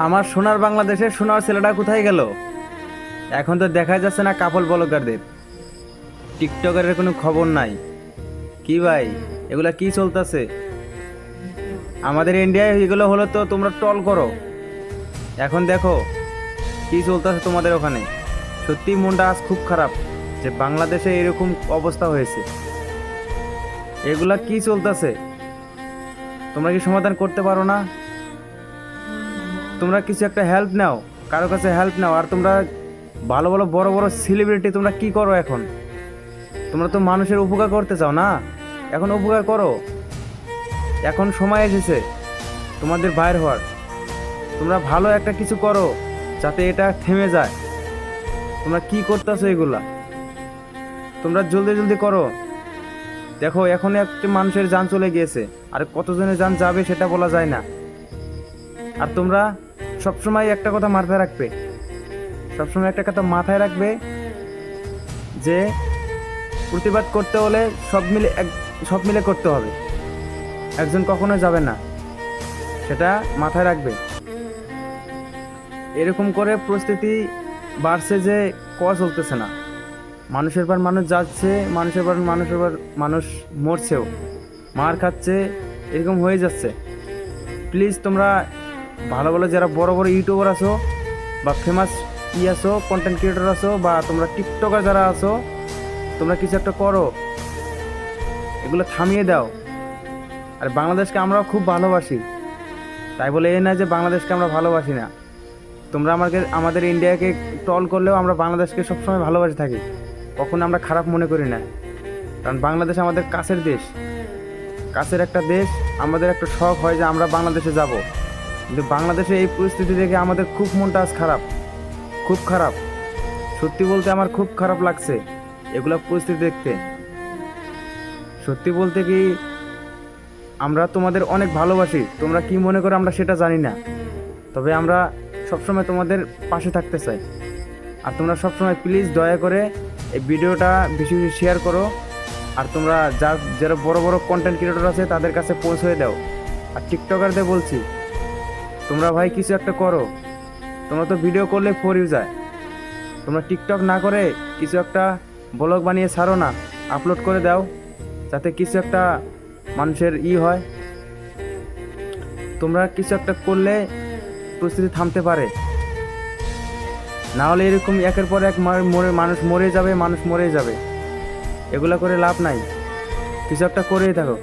আমার সোনার বাংলাদেশের সোনার ছেলেটা কোথায় গেল? এখন তো দেখাই যাচ্ছে না কাপল ব্লগারদের, টিকটকারের কোনো খবর নাই। কি ভাই, এগুলা কি চলতেছে? আমাদের ইন্ডিয়ায় এগুলো হলো তো তোমরা ট্রল করো। এখন দেখো কি চলতেছে তোমাদের ওখানে। সত্যি মনটা আজ খুব খারাপ যে বাংলাদেশে এরকম অবস্থা হয়েছে। এগুলা কি চলতেছে? তোমরা কি সমাধান করতে পারো না? তোমরা কিছু একটা হেল্প নাও, কারো কাছে হেল্প নাও। আর তোমরা ভালো ভালো বড় বড় সেলিব্রিটি, তোমরা কি করো এখন? তোমরা তো মানুষের উপকার করতে চাও না, এখন উপকার করো। এখন সময় এসেছে তোমাদের বাইর হওয়ার। তোমরা ভালো একটা কিছু করো যাতে এটা থেমে যায়। তোমরা কি করতেছো এগুলা? তোমরা জলদি জলদি করো। দেখো এখন একটা মানুষের জান চলে গিয়েছে, আর কতজনের জান যাবে সেটা বলা যায় না। আর তোমরা সবসময় একটা কথা মাথায় রাখবে, সবসময় একটা কথা মাথায় রাখবে যে প্রতিবাদ করতে হলে সব মিলে করতে হবে, একজন কখনো যাবে না, সেটা মাথায় রাখবে। এরকম করে পরিস্থিতি বাড়ছে যে কোয়া চলতেছে না। মানুষের পর মানুষ যাচ্ছে, মানুষের পর মানুষ মরছেও, মার খাচ্ছে, এরকম হয়ে যাচ্ছে। প্লিজ তোমরা ভালো ভালো যারা বড় বড় ইউটিউবার আছো বা ফেমাস আছো, কন্টেন্ট ক্রিয়েটর আছো, বা তোমরা টিকটকার যারা আছো, তোমরা কিছু একটা করো, এগুলো থামিয়ে দাও। আর বাংলাদেশকে আমরাও খুব ভালোবাসি, তাই বলে এই না যে বাংলাদেশকে আমরা ভালোবাসি না। তোমরা আমাদের ইন্ডিয়াকে ট্রল করলেও আমরা বাংলাদেশকে সবসময় ভালোবাসে থাকি, কখনো আমরা খারাপ মনে করি না। কারণ বাংলাদেশ আমাদের কাছের দেশ, কাছের একটা দেশ। আমাদের একটা শখ হয় যে আমরা বাংলাদেশে যাব, কিন্তু বাংলাদেশে এই পরিস্থিতি দেখে আমাদের খুব মনটা আজ খারাপ, খুব খারাপ। সত্যি বলতে আমার খুব খারাপ লাগছে এগুলা পরিস্থিতি দেখতে। সত্যি বলতে কি, আমরা তোমাদের অনেক ভালোবাসি, তোমরা কি মনে করো আমরা সেটা জানি না, তবে আমরা সবসময় তোমাদের পাশে থাকতে চাই। আর তোমরা সবসময় প্লিজ দয়া করে এই ভিডিওটা বেশি বেশি শেয়ার করো। আর তোমরা যারা বড় বড় কন্টেন্ট ক্রিয়েটর আছে তাদের কাছে পৌঁছে দাও। আর টিকটকারদের বলছি, তোমরা ভাই কিছু একটা করো। তোমরা তো ভিডিও করলে ফর ইউ যায়, তোমরা টিকটক না করে কিছু একটা ব্লগ বানিয়ে ছাড়ো না, আপলোড করে দাও, যাতে কিছু একটা মানুষের হয়। তোমরা কিছু একটা করলে পরিস্থিতি থামতে পারে, না হলে এরকম একের পর এক মানুষ মরে যাবে, মানুষ মরে যাবে। এগুলা করে লাভ নাই, কিছু একটা করেই থাকো।